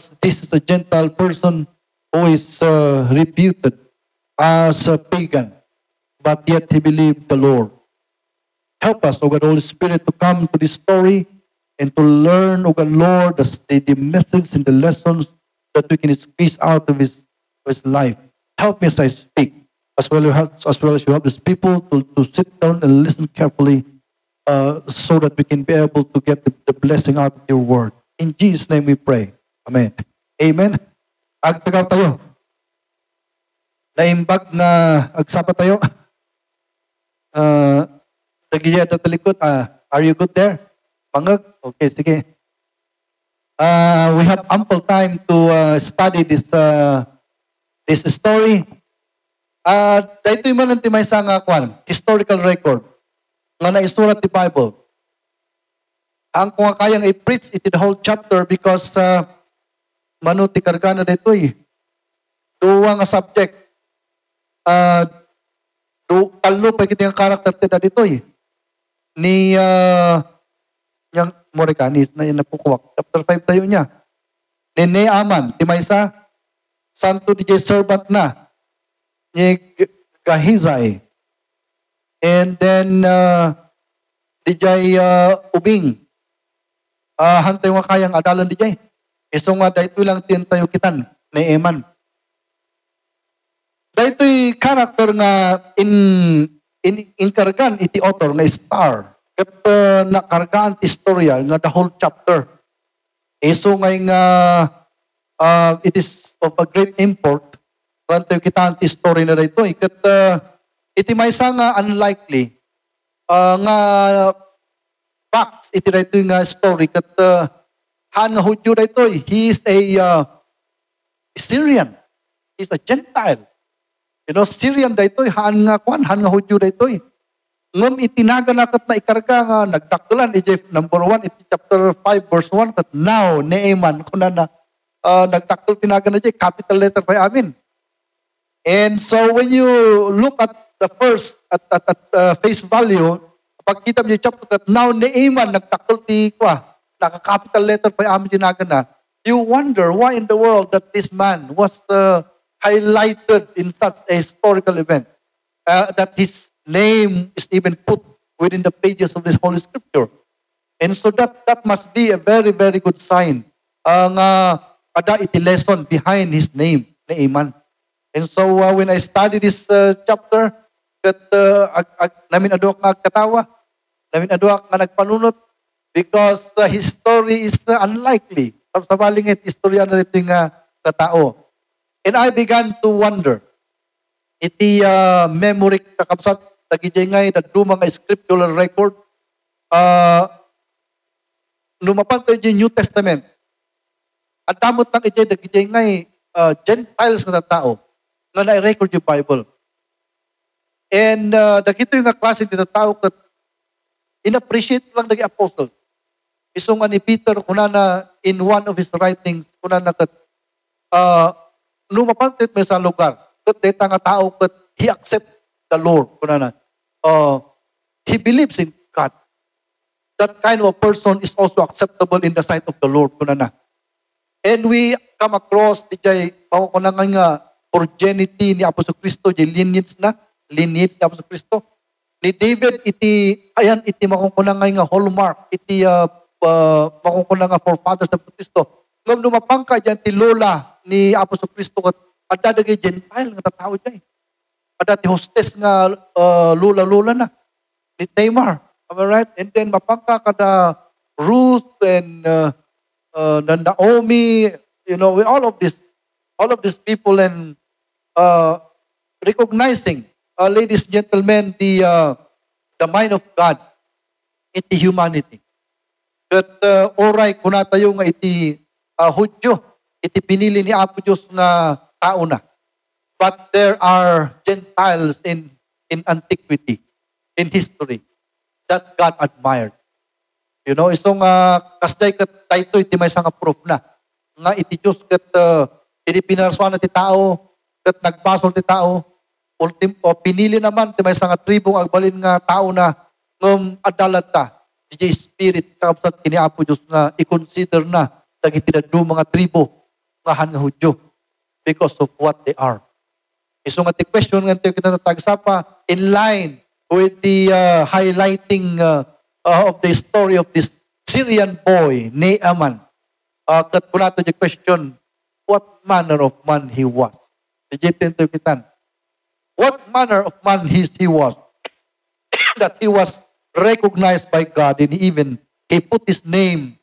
because this is a Gentile person who is reputed as a pagan, but yet he believed the Lord. Help us, O God, Holy Spirit, to come to this story and to learn, O God, Lord, the message and the lessons that we can squeeze out of his life. Help me as I speak, as well as you help these people to sit down and listen carefully so that we can be able to get the blessing out of your word. In Jesus' name we pray. Amen. Amen. Agtagaw tayo. Naimbag na agsapa tayo. Nagiya na talikod. Are you good there? Pangag? Okay, sige. We have ample time to study this story. Dahito yung mananti may isang historical record nga naisulat ni Bible. Ang kung kayang i-preach it the whole chapter because manuti kargana dito duwa nga subject. Talo pa kita yung karakter tida dito ni yung Morikanis na yung napukuwak. Chapter 5 tayo niya. Ni Naaman, di maysa, santo DJ servant na, ni Gahizay. And then, DJ Ubing. Hantay nga kayang adalan DJ. Iso nga dahito lang tayo kitan ni Eman. Dahito'y karakter nga inkargan iti author nga star. Kat nakargaan ti istorya nga the whole chapter. Iso nga it is of a great import. Kanto kita ti story na dito. Kat iti maysa nga unlikely nga facts iti dito nga story. Kat han nga Hudyo dito. He is a Syrian. He is a Gentile. You know, Syrian dito, han nga Hudyo dito. Ngam itinaga na kat na ikarga nga, nagdaktulan, number 1, iti chapter 5, verse 1, kat now, Naaman, kuna na, nagdaktul tinaga na capital letter pa amin. And so, when you look at the first, at face value, pagkita mo yung chapter, kat now, Naaman, nagdaktul ti naka-capital letter pa amin tinaga na, you wonder why in the world that this man was highlighted in such a historical event, that his name is even put within the pages of this Holy Scripture. And so that must be a very, very good sign. Ada iti lesson behind his name, Naaman. And so when I study this chapter, namin aduak nga katawa, namin aduak nga nagpanunot, because his story is unlikely. Sa balingit, istorya na rito nga katao. And I began to wonder, iti memory kakabsat, nagijay ngay na mga scriptural record, lumapag tayo yung New Testament. At damot ng nagijay ngay Gentiles na tao, na na-record yung Bible. And dagito yung klase dito tao, kat in-appreciate lang naging apostle. Iso nga ni Peter, kunana in one of his writings, kunana kat, lumapantit may sa lugar. Kat deta nga tao, kat he accept the Lord. Kunana. He believes in God. That kind of a person is also acceptable in the sight of the Lord. Kunana. And we come across DJ kunana nga progeny ni Apostol Kristo, lineage ni Apostol Kristo. Ni David iti makukunang nga hallmark, iti makukunang nga forefathers of Kristo. Ngam lumapang ka dyan ti lola ni Apostol Kristo at adadagay Gentile nga tatao dyan. Ada ti hostess nga lola na ni Tamar. Am I right? And then mapangka kada Ruth and Naomi, you know, with all of these people and recognizing, ladies and gentlemen, the mind of God, iti humanity. That oray kuna tayo nga iti Hudyo, iti pinili ni Apo Diyos nga tao na. But there are Gentiles in antiquity, in history, that God admired. You know, isong kasday kat tayo iti may nga proof na. Nga iti Diyos kat iti pinaraswan na ti tao, kat nagbasol ti tao, pinili naman ti may nga tribong agbalin nga tao na ngam adalat ta, iti spirit kapsat kini Apo Diyos nga i-consider na dagiti daddu mga tribo ngahan nga Hudyo because of what they are. Iso nga ti question nga tayo kita tagsapa in line with the highlighting of the story of this Syrian boy, Naaman. Kat po nato the question, what manner of man he was? Diyan interpretan. What manner of man he was? That he was recognized by God and even he put his name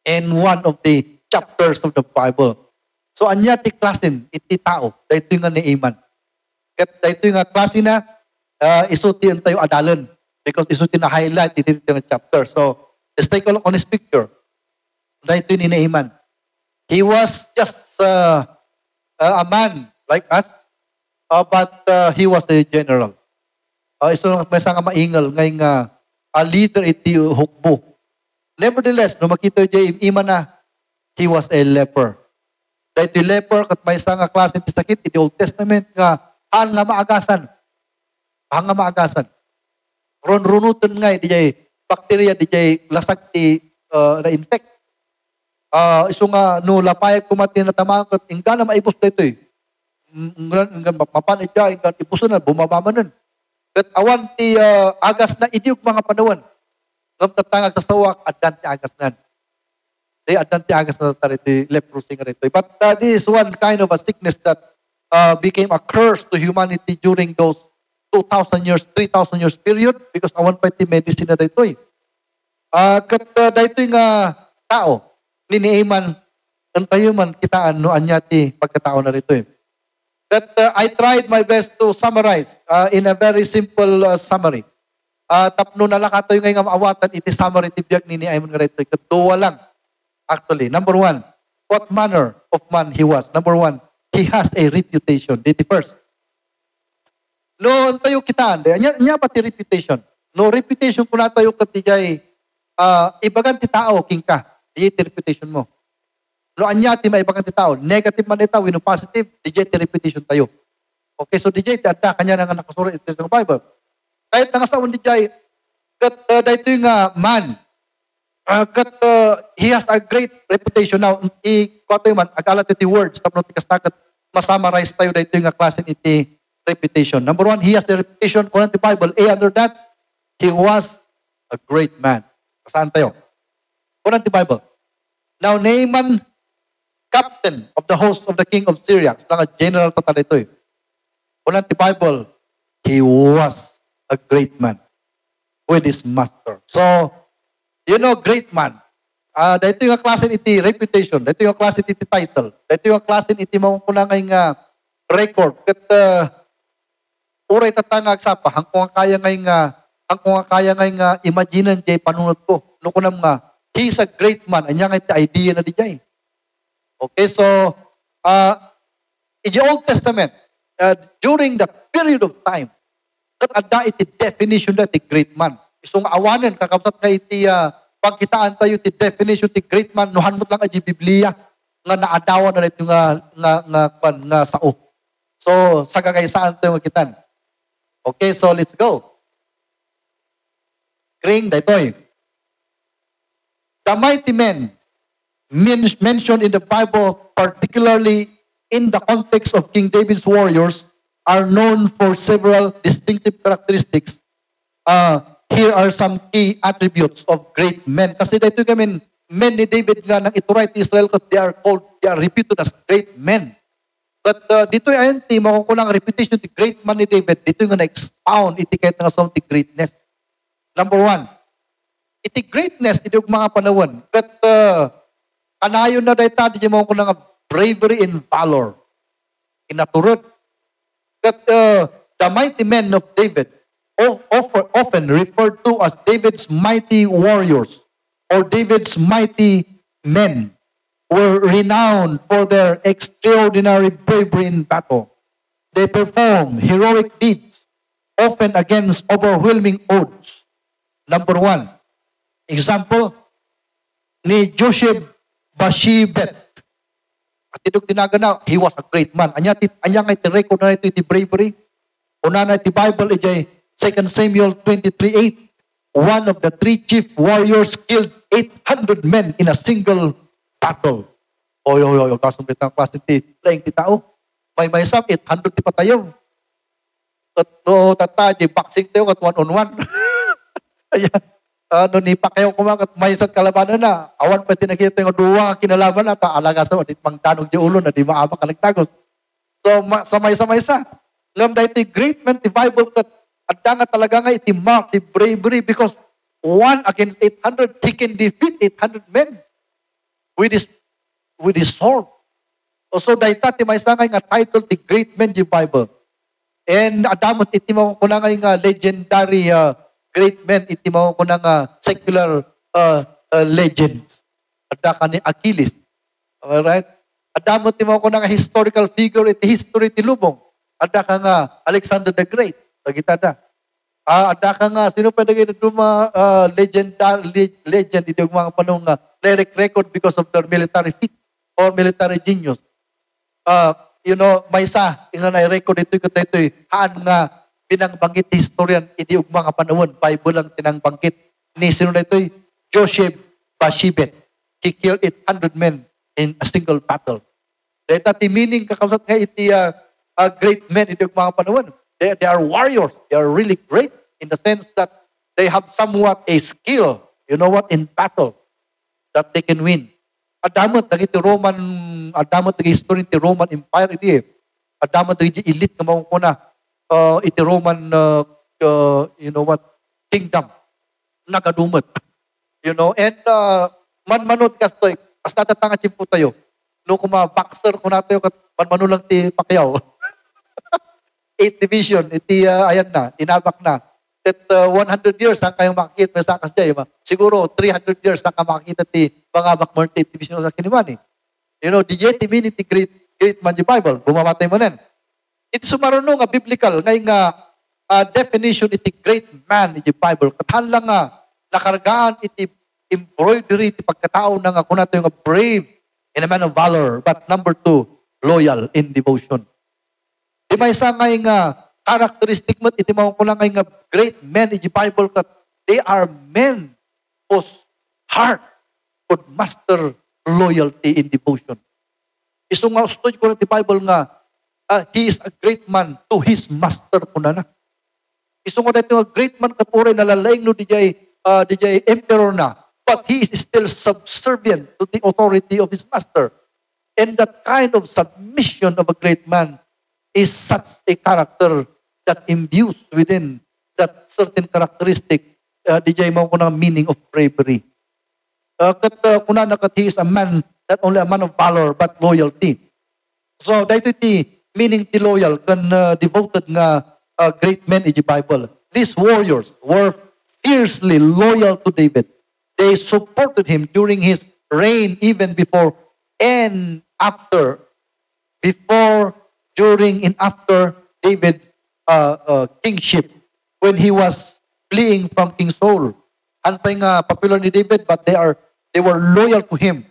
in one of the chapters of the Bible. So anya ti klasin iti tao, dahito nga Naaman. Kat dahito nga klase na isuti tayo adalan because isuti na highlight iti nga chapter. So let's take a look on his picture. Dahito ni Naaman. He was just a man like us, but he was a general. Iso may nga maingal ngay nga a leader iti hukbo. Nevertheless, no makita jay iman na he was a leper. Dahito leper kat may nga klase ti sakit iti Old Testament nga ang nga maagasan. Ang nga maagasan. Runutan nga iti jay bakterya di jay lasag ti na-infect. Iso nga no lapayag kumati na tamakot ingga na maibos dito eh. Mapanit dya, ingga ibuso na, bumabamanan. Kat awan ti agas na idiog mga panawan. Ngam tatangag sa sawak, adan ti agas na. Di adan ti agas na tariti leprosy nga rito. But this is one kind of a sickness that became a curse to humanity during those 2,000 years, 3,000 years period because awan pa ti medicine na dito eh. Kat dito yung tao, ni Naaman, ang tayo man kitaan no anya ti pagkatao na rito eh. That I tried my best to summarize in a very simple summary. Tapno na lang tayo ngayon maawatan iti summary ti biag ni Naaman nga rito. Katuwa lang. Actually, number one, what manner of man he was? Number one, he has a reputation. Dito first. No, tayo kitaan. Anya pati reputation. No, reputation ko na tayo katijay ibagan ti tao, king ka. Di reputation mo. No, anya ti maibagan ti tao. Negative man itaw, wino positive, di ti reputation tayo. Okay, so di ti adda kanya nga nakasulat ito ng Bible. Kahit nangasaon di kat dito yung man, he has a great reputation. Now, i-koto man, agalat iti words, tapos tikastakat, masummarize tayo dito yung klase iti reputation. Number one, he has a reputation, kung the Bible, under that, he was a great man. Saan tayo? Kung the Bible. Now, Naaman, captain of the host of the king of Syria. So, nga general total ito eh. Kung the Bible, he was a great man with his master. So, you know, great man. Dito yung klase iti reputation. Dito yung klase iti title. Dito yung klase iti makunangay nga record. Kat uray tatangag sapa. Hangkong kaya ngay nga imaginan jay panunod ko. No kunam nga, he's a great man. Anya nga iti idea na di jay. Okay, so, in the Old Testament, during the period of time, kat adda iti definition na iti great man. Isong awanan, kakabsat nga iti pagkitaan tayo iti definition iti great man, nuhan mo lang iti Biblia, nga naadawan na ito nga sao. So, sa kagaysaan tayo magkitan. Okay, so let's go. Kring, daytoy. The mighty men mentioned in the Bible, particularly in the context of King David's warriors, are known for several distinctive characteristics. Here are some key attributes of great men. Kasi dito kami, men ni David nga nang ituray ti Israel, they are reputed as great men. But dito yung ayanti, makukulang reputation ti great man ni David, dito yung na-expound, iti kahit nga sa ti greatness. Number one, iti greatness, iti yung mga panawan. But kanayon na dahil tayo, di mo ko ng bravery and valor. Inaturod. That the mighty men of David, often referred to as David's mighty warriors or David's mighty men, were renowned for their extraordinary bravery in battle. They perform heroic deeds, often against overwhelming odds. Number one, example, ni Josheb Bashibet. At itong tinagana, he was a great man. Anya nga iti-record na ito iti bravery. Una na iti Bible, iti 2 Samuel 23:8. One of the three chief warriors killed 800 men in a single battle. Oy, kasumlit ang klase ti, laing ti tao. May sam, 800 ti patayo. At tata, di boxing tayo kat one-on-one. Ayan. Ni Pacquiao kumakat, may isang kalabanan na. Awan pa tinakita yung duwa kinalaban na, alaga sa di pangtanog di ulo na di maama ka nagtagos. So, samay-samay sa. Ngam dahil iti great man, ti Bible kat, at nga talaga nga iti mark, ti bravery, because 1 against 800, he can defeat 800 men with his sword. So, dahil ti may sangay nga title, ti great man, di Bible. And adamot, iti mo ko na nga legendary great men, iti mo ko na nga secular legends. Ada ka ni Achilles. Alright? Adamot, iti mo ko na nga historical figure, iti history, ti lubong. Ada ka nga Alexander the Great. Tagita da. Ada ka nga, sino pa naging legend, iti yung mga panong cleric record because of their military feat or military genius. May isa, yung na-record ito haan nga pinangbanggit historian, hindi yung mga panahon, Bible lang tinangbanggit. Ni sino na ito, Joseph Bashibet. He killed 800 men in a single battle. Dahil ti meaning kakasat nga iti great men, hindi yung mga panahon. They are warriors. They are really great in the sense that they have somewhat a skill, in battle that they can win. Adamot dagiti history ti Roman Empire iti. Adamot dagiti elite nga mangkuna iti Roman kingdom nagadumot. And manmanod kastoy as natatanga chimpo tayo. No kuma boxer ko nato kat manmano lang ti Pacquiao. 8th division iti ayan na inabak na. That 100 years na kayong makikita sa akas dyan. Siguro 300 years na ka makikita ti mga bakmort division sa kinimani. DJ ti meaning ti great man di Bible. Bumamatay mo nen. Iti sumaruno nga biblical ngay nga definition iti great man iti Bible. Katahan lang nga nakargaan iti embroidery iti pagkatao na nga kunato yung brave and a man of valor. But number 2, loyal in devotion. Di may isa ngay nga characteristic mo, iti mga kulang ngay nga great men in the Bible kat they are men whose heart could master loyalty in devotion. Iso nga ustod ko na ti Bible nga he is a great man to his master ko na. Iso nga dito nga great man kat uray nalalaing no DJ emperor na, but he is still subservient to the authority of his master. And that kind of submission of a great man is such a character that imbues within that certain characteristic, DJ mo ko ng meaning of bravery. He is a man, not only a man of valor, but loyalty. So, dahito iti meaning ti loyal, kan devoted nga great men in the Bible. These warriors were fiercely loyal to David. They supported him during his reign, even before and after. Before, during, and after David's kingship, when he was fleeing from King Saul. Antay nga popular ni David, but they were loyal to him.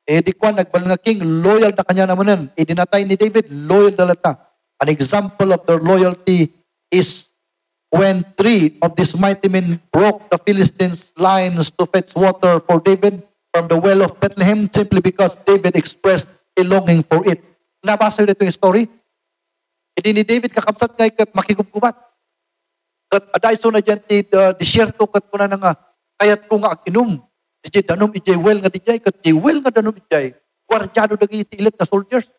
Di kwa nagbal nga king, loyal na kanya naman. Dinatay ni David, loyal na lata. An example of their loyalty is when 3 of these mighty men broke the Philistines' lines to fetch water for David from the well of Bethlehem simply because David expressed a longing for it. Nabasa nito yung story? Hindi ni David kakapsat nga ikat makigubgubat. Kat adaiso na dyan ti disyerto kat kuna na nga kayat ko nga ag-inom. Di danom ijay well nga dijay kat di well nga danom ijay. Gwardyado dagi iti ilit na soldiers.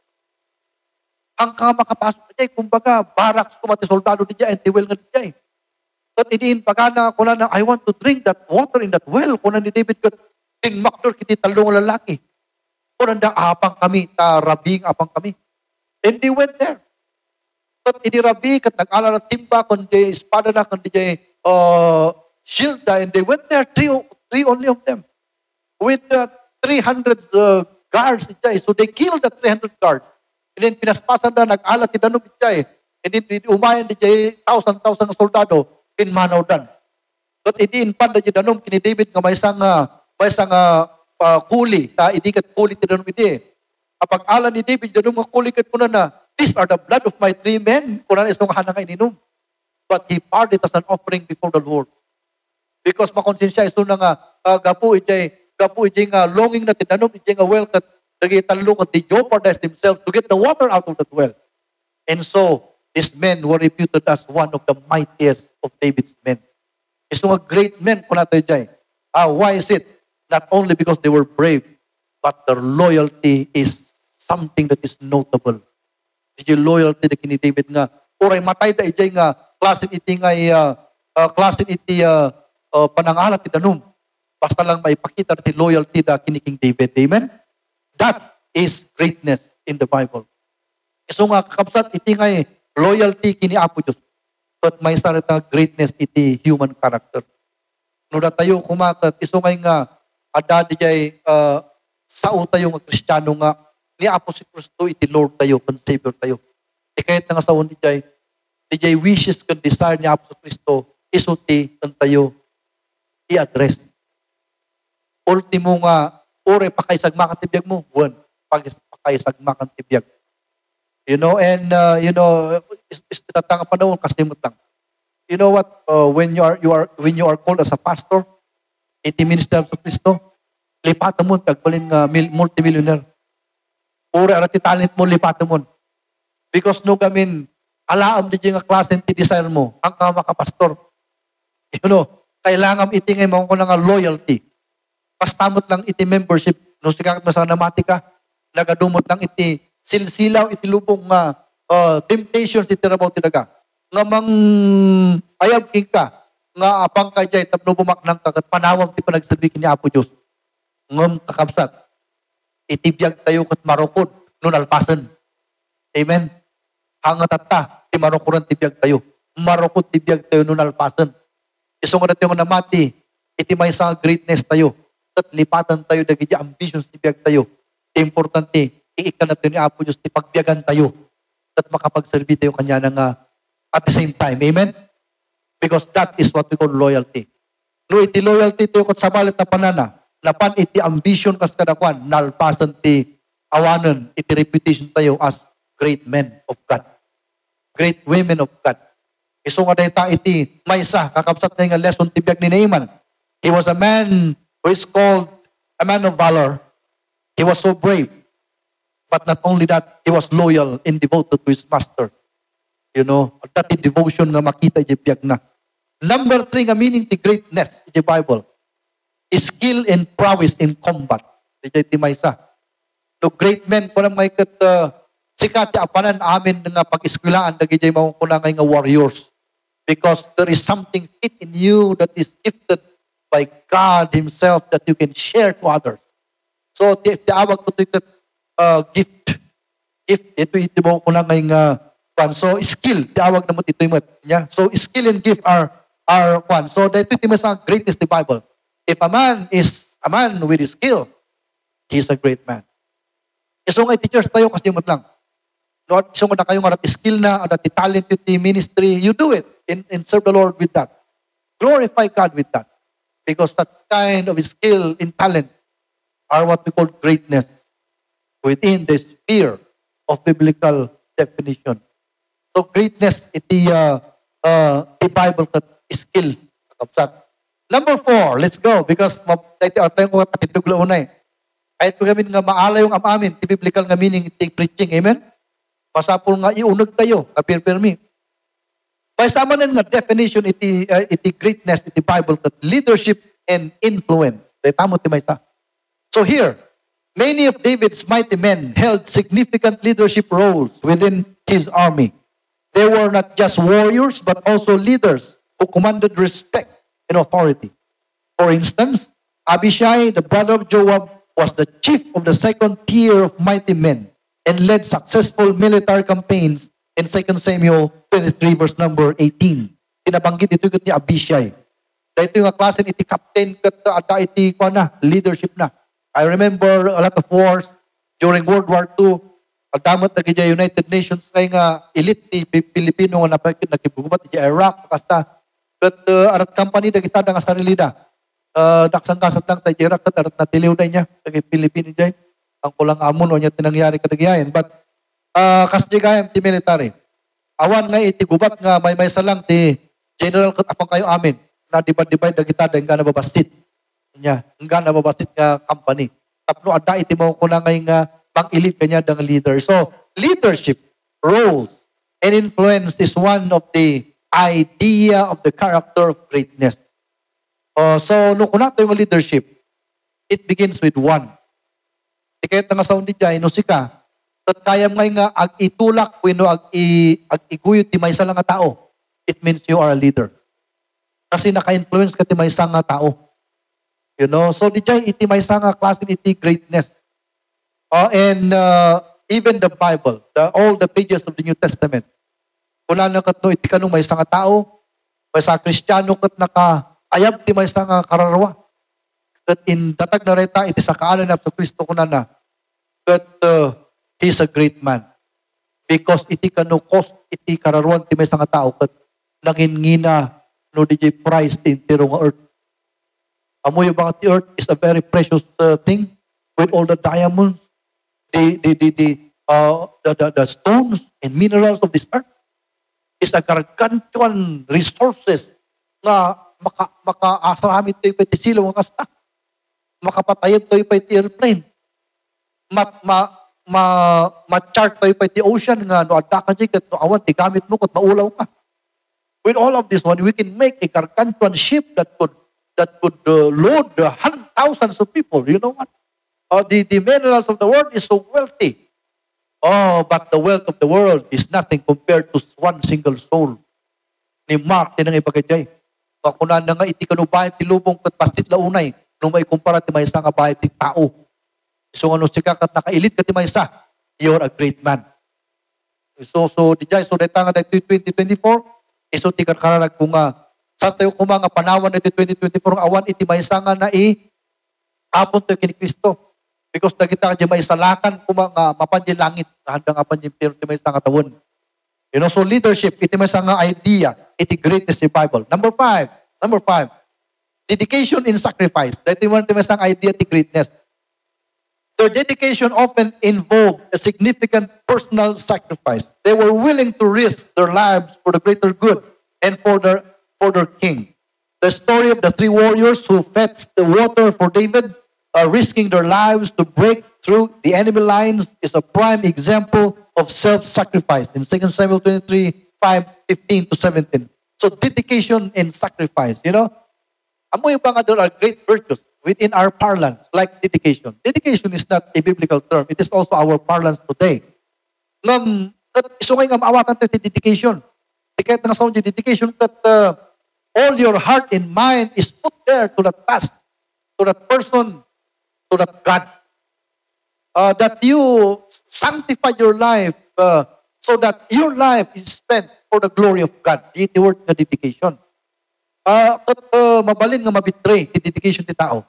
Ang ka makapasok dijay kumbaga barracks kumati soldado dijay and di well nga dijay. Kat idiin pagana kuna na I want to drink that water in that well kuna ni David kat tinmakdor kiti talong lalaki. Kuna da apang kami ta rabing apang kami. And they went there. Kat idirabi, kat nag-alala timba, kundi espada na, kundi shield na, and they went there, three only of them, with 300 guards, so they killed the 300 guards, and then pinaspasan na, nag-alat, tinanong, and then umayan, 1,000 soldado, pinmanaw dan. Kat idiin pan, tinanong, kini David, nga may isang kuli, idikat kuli, tinanong iti. Kapag ala ni David, tinanong, kuli kat kuna na, these are the blood of my 3 men. Kunan is nung hanang ininom. But he poured it as an offering before the Lord. Because makonsensya iso na nga gapu ijay nga longing na tinanong ijay nga well kat Nagitalo they jeopardized themselves to get the water out of that well. And so, these men were reputed as one of the mightiest of David's men. It's mga great men kung natin dyan. Why is it? Not only because they were brave, but their loyalty is something that is notable. Did you loyalty na kini David nga, oray matay da ijay nga, klasin iti panangalat ti danum. Basta lang maipakita ti loyalty da kini King David. Amen? That is greatness in the Bible. So nga kakabsat iti nga loyalty kini Apo Diyos. But may sarita greatness iti human character. No da tayo kumakat, iso nga ada dijay sao tayo nga Kristiyano nga ni Apo si Kristo iti Lord tayo, kan Savior tayo. Di kahit nga saon dijay wishes kan desire ni Apo si Kristo, iso ti kan tayo i-address. Ultimo nga, ore pakaisagma kan tibiyag mo, one, pakaisagma kan tibiyag. You know, and itatanga pa daw kasimot lang. You know what? When you are called as a pastor, iti minister sa Kristo, lipatan mo tagbalin nga multimillionaire. Uri arati talent mo lipatan mo. Because no gamin alaam di nga klase ti desire mo ang makapastor. You know, kailangan iti ngay mo ko nga loyalty. Pastamot lang iti membership no sigakat mo sa namatika, nagadumot lang iti silsilaw iti lubong nga temptations iti rabaw tinaga. Nga mang ayab king ka, nga apang kajay tapno bumaknang kagat panawag ti panagsabikin ni Apo Diyos. Ngam kakabsat, itibiyag tayo kat marukod nun alpasan. Amen? Hangat ta, ti marukuran tibiyag tayo. Marukod tibiyag tayo nun alpasan. Isong nga natin namati, iti may sa greatness tayo. At lipatan tayo, dagiti ambitions tibiyag tayo. Ti importante, iikan natin ni Apo Diyos, ti pagbiyagan tayo. At makapagserbi tayo kanya ng at the same time. Amen? Because that is what we call loyalty. No, iti loyalty tayo kat sabalit na panana, napan iti ambition kas kadakwan, nalpasan ti awanan, iti reputation tayo as great men of God. Great women of God. Iso nga dahil ta iti maysa, kakapsat na nga lesson tibiyag ni Naaman. He was a man who is called a man of valor. He was so brave. But not only that, he was loyal and devoted to his master. You know, that devotion nga makita iti na. Number 3 nga meaning ti greatness iti Bible. Skill and prowess in combat. Iti maysa. No great men ko na may sikat ti apanan amin nga pag-iskwilaan dagiti mao ko na nga warriors. Because there is something fit in you that is gifted by God Himself that you can share to others. So, ti awag ko ito gift. Ito mo ko na nga so, skill, tiawag na mo ito yung yeah? So, skill and gift are one. So, dito ito yung greatness the Bible. If a man is a man with skill, he is a great man. So, nga teachers tayo kasi yung lang. So, nga na kayo nga skill na, at talent yung ministry, you do it and serve the Lord with that. Glorify God with that. Because that kind of skill and talent are what we call greatness within the sphere of biblical definition. So greatness iti the Bible kat skill kakabsat. Number 4, let's go because tayo ko tatiduglo unay. Kahit ko gamin nga maala yung amamin, ti biblical nga meaning iti preaching, amen? Pasapol nga iunag tayo, kapir-pirmi. May sama nga definition iti greatness iti Bible kat leadership and influence. Tamo ti maysa. So here, many of David's mighty men held significant leadership roles within his army. They were not just warriors, but also leaders who commanded respect and authority. For instance, Abishai, the brother of Joab, was the chief of the second tier of mighty men and led successful military campaigns in 2 Samuel 23 verse number 18. Tinabanggit ito ni Abishai. Dahil ito yung klase iti captain kata iti leadership na. I remember a lot of wars during World War II. Ang damat na kaya United Nations kaya nga elite ni Pilipino nga nakibugubat di Iraq kasta. But arat company na kita nga sarili na. Naksangkasat lang tayo Iraq at arat natiliw na niya. Naging Pilipino dyan. Ang kulang amon o niya tinangyari kadagyayan. But kasi gayam ti military. Awan nga iti gubat nga may salang ti general kat apang kayo amin. Na divide na kita nga nababasit. Nga nababasit nga company. tapno ada iti mo ko na ngay nga pang-ilid kanya ng leader. So, leadership, roles, and influence is one of the idea of the character of greatness. So, nung kuna tayo yung leadership, it begins with one. Di kahit nga sa undi dyan, no sika, at kaya ngay nga ag itulak, wino ag iguyot ti may isa lang nga tao, it means you are a leader. Kasi naka-influence ka ti may isa nga tao. You know, so di dyan iti may isa nga klase iti greatness. And even the Bible, all the pages of the New Testament, wala na katno iti kanong may isa nga tao, may isa Kristiyano kat nakaayab ti may isa nga kararwa. Kat in datag na reta iti sa kaalan na sa Kristo kunana, kat he's a great man. Because iti kanukos, iti kararwan ti may isa nga tao, kat nangingina no DJ price ti intiro nga earth. Amoy yung the earth is a very precious thing with all the diamonds, the stones and minerals of this earth is a gargantuan resources nga maka-asramit tayo pa iti silaw ang kasta. Makapatayab tayo pa iti airplane. Ma-chart tayo pa iti ocean nga no adda ka dyan no awan ti gamit mo kat maulaw ka. With all of this one, we can make a gargantuan ship that could load thousands of people. You know what? The minerals of the world is so wealthy. But the wealth of the world is nothing compared to one single soul. Ni Mark, tinang ipagajay. Kakunan na nga iti kanubayan ti lubong kat pastit launay nung may kumpara ti maysa nga bayan ti tao. So ano sika kat nakailit ka ti maysa, you're a great man. So deta nga dito 2024, iso ti karkararag ko nga sa tayo kumanga panawan iti 2024 ang awan iti maysa nga na apon tayo kini Kristo. Because nagita ka dyan may salakan kumanga mapanji langit handang apan yung pero iti maysa nga tawon. You know, so leadership, iti maysa nga idea, iti greatness in Bible. Number five, dedication in sacrifice. Dito yung iti maysa nga idea, iti greatness. Their dedication often involved a significant personal sacrifice. They were willing to risk their lives for the greater good and for their king. The story of the three warriors who fetched the water for David, risking their lives to break through the enemy lines, is a prime example of self-sacrifice in 2 Samuel 23:5-15-17. So dedication and sacrifice, you know. Amoy ba nga there are great virtues within our parlance, like dedication. Dedication is not a biblical term. It is also our parlance today. Isungay nga maawatan tayo ti dedication. Kahit nga sa dedication, that all your heart and mind is put there to that task, to that person, to that God. That you sanctify your life so that your life is spent for the glory of God. Di word nga dedication. Mabalin nga mabitray ti dedication ti tao.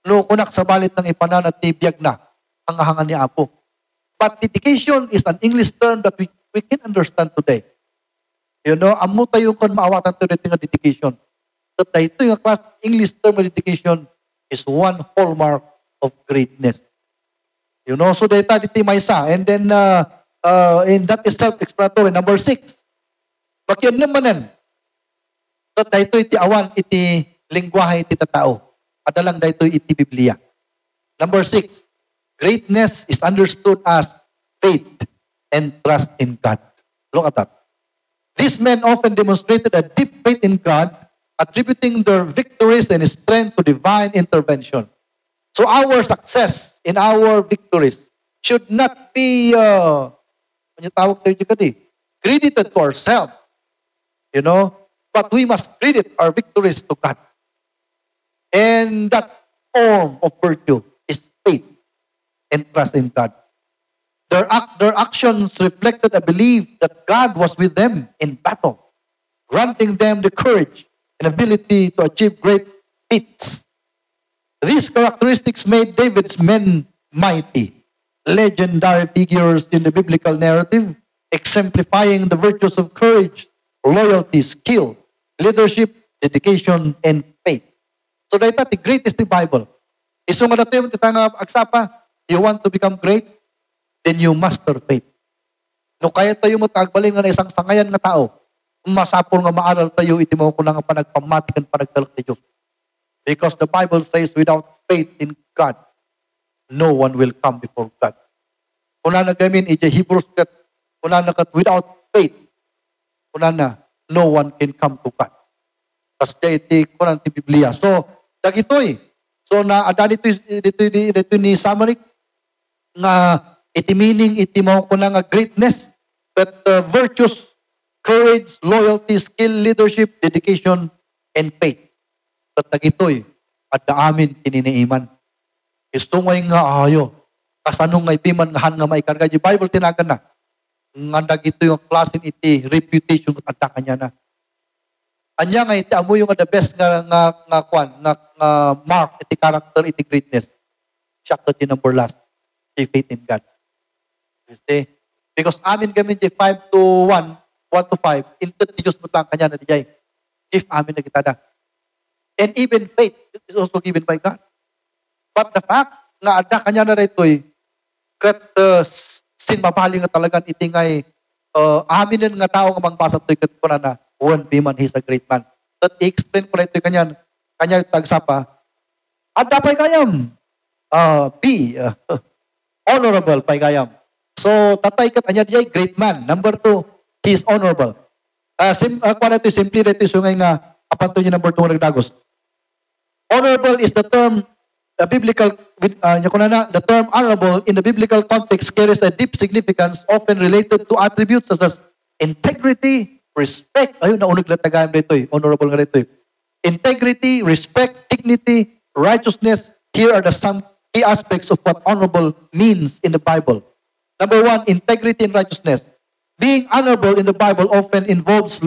No, kunak sa balit ng ipananat ti biyag na ang ahangan ni Apo. But dedication is an English term that we can understand today. You know, amo tayo kon maawatan to nga dedication. That ito yung class English term of dedication is one hallmark of greatness. You know, so data diti maysa. And then, and that is self-explanatory. Number 6. Bakyan namanan. That ito iti awan iti lingwahe iti tatao. Adalang dito iti Biblia. Number 6. Greatness is understood as faith and trust in God. Look at that. These men often demonstrated a deep faith in God, attributing their victories and strength to divine intervention. So our success in our victories should not be credited to ourselves. You know, but we must credit our victories to God. And that form of virtue is faith and trust in God. Their actions reflected a belief that God was with them in battle, granting them the courage and ability to achieve great feats. These characteristics made David's men mighty, legendary figures in the biblical narrative, exemplifying the virtues of courage, loyalty, skill, leadership, dedication, and faith. So dahil the greatest the Bible. Iso nga natin yung titanga agsapa, you want to become great, then you master faith. No kaya tayo matagbalin nga na isang sangayan nga tao, masapol nga maaral tayo, iti mo ko lang ang panagpamatikan, panagdalak ni Diyos. Because the Bible says, without faith in God, no one will come before God. Kuna na gamin, ija Hebrews kat, kuna na kat, without faith, kuna na, no one can come to God. Kasi iti, kuna ti Biblia. So, dagitoy. So, na ada dito ni summary, nga iti meaning, iti mo kuna nga greatness, that virtues, courage, loyalty, skill, leadership, dedication, and faith. At dagitoy, at daamin kininiiman. Gusto ngay nga ayo, kasanong ngay piman nga han nga maikarga. Di Bible tinagan na. Nga dagito yung klasin iti reputation at adda kanya na. Anya nga iti amo yung the best nga mark iti character iti greatness. Siya ka number last. The faith in God. You see? Because amin gamin di 5 to 1, 1 to 5, into ti Diyos mo lang kanya na di jay. If amin na kita na. And even faith is also given by God. But the fact nga adda kanya na rito'y kat sinmabali nga talagang itingay aminin nga tao nga mangbasa to'y kat kuna na one man, he's a great man. At i-explain ko na ito'y kanya tagsapa adda pa'y kayam be honorable pa'y kayam. So tatay kat anya diay great man. Number 2, he is honorable. Kuna ito'y simply ito'y sungay nga apanto niya number 2 nagdagos. Honorable is the term the term honorable in the biblical context carries a deep significance often related to attributes such as integrity, respect. Ayun, naunog lang tagayan rito eh. Honorable nga rito eh. Integrity, respect, dignity, righteousness. Here are the some key aspects of what honorable means in the Bible. Number 1, integrity and righteousness. Being honorable in the Bible often involves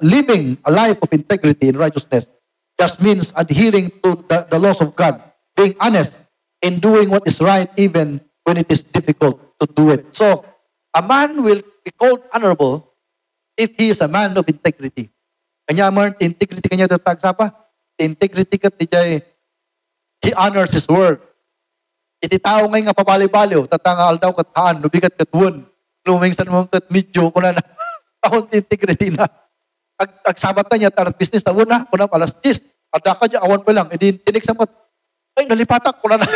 living a life of integrity and righteousness. Just means adhering to the laws of God, being honest in doing what is right even when it is difficult to do it. So, a man will be called honorable if he is a man of integrity. Kanya man, integrity kanya tatag sapa? Integrity kat dijay, he honors his word. Iti tao ngay nga papalibaliw, tatangal daw kat haan, nubigat kat won, luming san mong kat medyo, kuna na, tahon integrity na. Agsabat na niya, tarat business na una, kuna alas 10, ada ka dyan, awan pa lang, edi tinik sa mat, ay nalipatak, kuna na.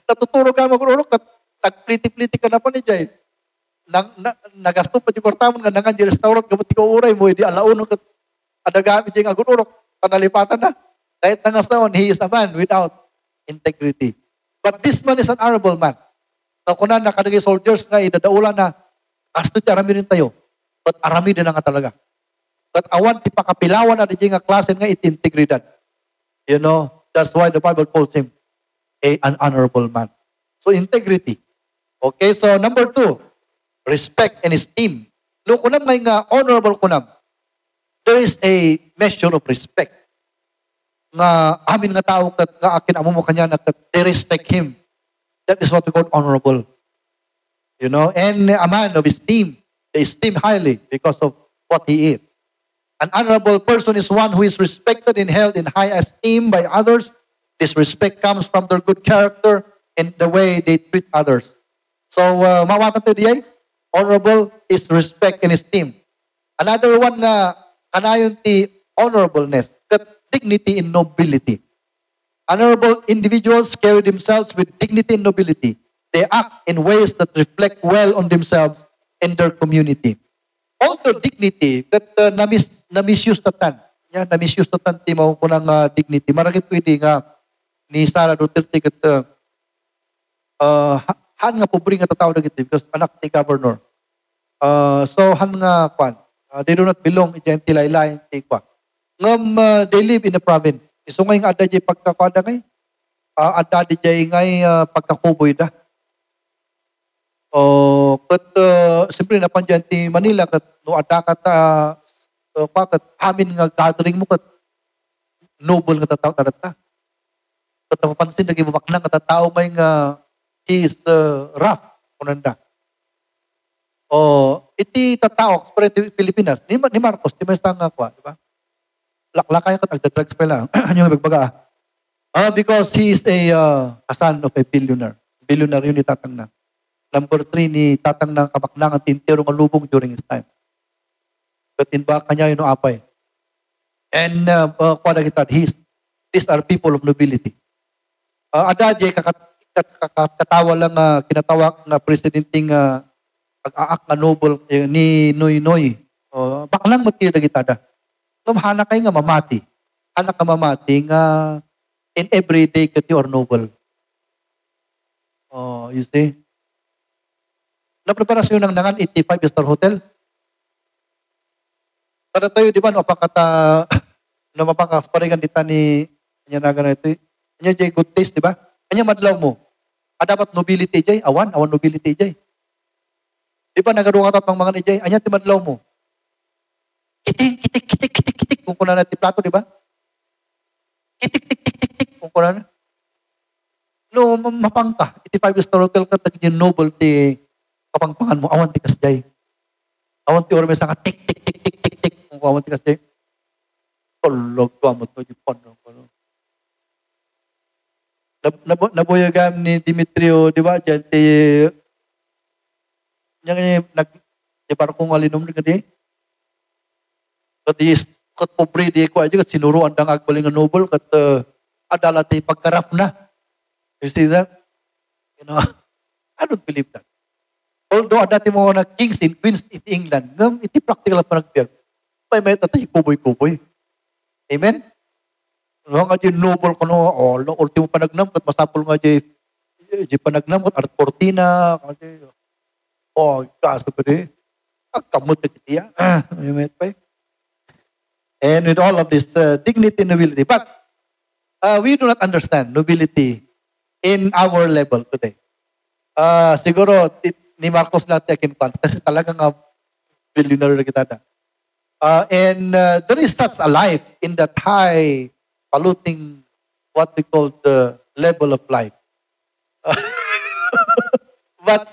Natuturo ka mag-urok, nagpliti-pliti ka na pa ni Jay. Nagasto pa yung kortamon nga nangan di restaurant, gamit ko uray mo, edi alaunong kat, ada gamit yung agururok, panalipatan na. Kahit nangas naman, he is a man without integrity. But this man is an honorable man. Na kuna nakadagay soldiers nga, idadaulan na, kasto ti arami rin tayo. But arami din nga talaga. But awan ti pakapilawan na di nga klase nga iti integridad. You know, that's why the Bible calls him an honorable man. So integrity. Okay, so number 2, respect and esteem. No kunam nga honorable kunam. There is a measure of respect. Nga amin nga tao kat nga akin amo mo kanya na they respect him. That is what we call honorable. You know, and a man of esteem. They esteem highly because of what he is. An honorable person is one who is respected and held in high esteem by others. This respect comes from their good character and the way they treat others. So, mawatan to diay, honorable is respect and esteem. Another one na kanayon ti honorableness, that dignity and nobility. Honorable individuals carry themselves with dignity and nobility. They act in ways that reflect well on themselves in their community. Although dignity, that na-misuse tatan. Yan, na-misuse tatan ti mo kunang dignity. Marakit pwede nga ni Sara Duterte kat han nga pobre nga tataw na giti because anak ti governor. So han nga kwan, they do not belong in ti laylay ti kwa. Ngam they live in the province. Iso ngay nga adda jay pagkakwada ngay. Adda jay ngay pagkakuboy da. But siyempre napandiyan ti Manila kat no ada kat kat amin nga gathering mo kat noble nga tataw tarata. Kat mapansin lagi mabaknang nga tataw may nga he is rough kunanda. Iti tataw sa Pilipinas ni Marcos di ba nga kwa, di ba? Laklakay kat agda-drugs pa lang. Yung bagbaga. Because he is a son of a billionaire. Billionaire yun itatang na. Number 3 ni tatang ng kamaknangan tintero ng lubong during his time. But in ba kanya yun apay. And these are people of nobility. Adaje kakatawa lang kinatawag nga presidenting pag-aak nga noble ni Noy. Baklang matira gitada. Hana kay nga mamati. Hana ka mamati nga in every day kati or noble. You see? Napreparasyon ng nangan 85-star hotel. Kada tayo, di ba, napakata na mapakasparingan dita ni kanya na ganito. Kanya jay good taste, di ba? Kanya madlaw mo. Dapat nobility jay, awan nobility jay. Di ba nagarungat at mga ni jay, anya ti madlaw mo. Kitik, kung kuna na ti plato, di ba? Kitik, kung kuna na. No, mapangka. 85-star hotel ka, tagin noble ti kapangpangan mo, awan ti kasjay. Awan ti orme sa ka, tik, kung awan ti kasjay. Tolog ko mo to, Japan. Nabuyagam ni Dimitrio, di ba? Diyan ti, di parang kung alinom na gani. Kat pobre di ko aja, kat sinuruan dang agbaling nga noble, kat adala ti pagkarap na. You see that? I don't believe that. Although dati mo na kings and queens in England, iti practical pa nagpiyag. May tatay kuboy-kuboy. Amen? Nga di noble ko no, ultimo panagnam, kat masapol nga di panagnam, kat art cortina, kaso ko di, agkamot na kitiya. Amen pa. And with all of this dignity and nobility. But we do not understand nobility in our level today. Siguro, ni Marcos natin akin kasi talagang billionaire na kita na. And there is such a life in that high, polluting, what we call the level of life. But,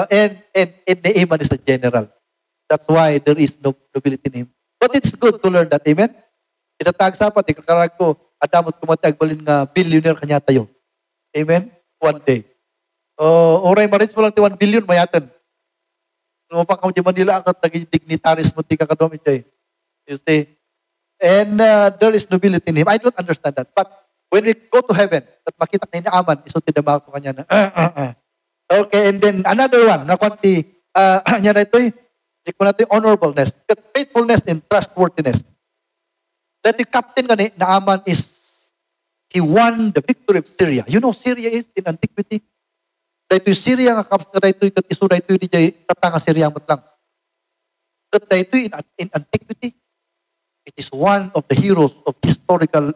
and the iman is a general. That's why there is no nobility in him. But it's good to learn that, amen? Itatag sa pa, ikakarag ko, adamot kumatag balin nga billionaire kanya tayo. Amen? One day. Oray marits mo lang ti 1 billion, mayatan. Lumapang kamo di Manila, akat naging dignitaries mo ti kakadom ito. You see? And there is nobility in him. I don't understand that. But when we go to heaven, at makita kayo na aman, iso tinama ko kanya na, Okay, and then another one, na kwanti, niya na ito hindi ko natin honorableness, faithfulness and trustworthiness. That the captain gani na aman is, he won the victory of Syria. You know, Syria is in antiquity. Dahito yung Syria nga kaps na dahito yung iso dahito yung di tatanga Syria mat lang. Kat dahito in antiquity, it is one of the heroes of historical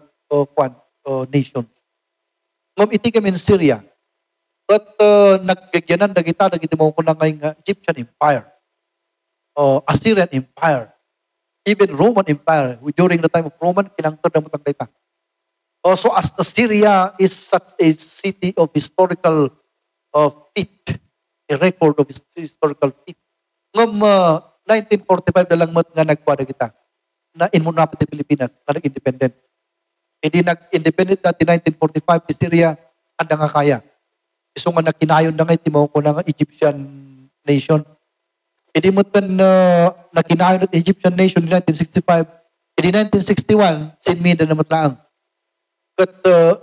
nation. Ngam iti kami in Syria, but naggagyanan dagita mo ko na ngayong Egyptian Empire, Assyrian Empire, even Roman Empire. During the time of Roman, kinangtod na mo dagita. So as Assyria is such a city of historical feat, a record of historical feat. Ngam 1945 na lang nga nagkwada kita na inmunapit ng Pilipinas na nag-independent. Hindi nag-independent natin 1945 di Syria anda nga kaya. Iso nga nakinayon na nga itimaw ko na nga Egyptian nation. Hindi mo tan nakinayon ng Egyptian nation in 1965. In 1961, sinmida na matlaang. Kat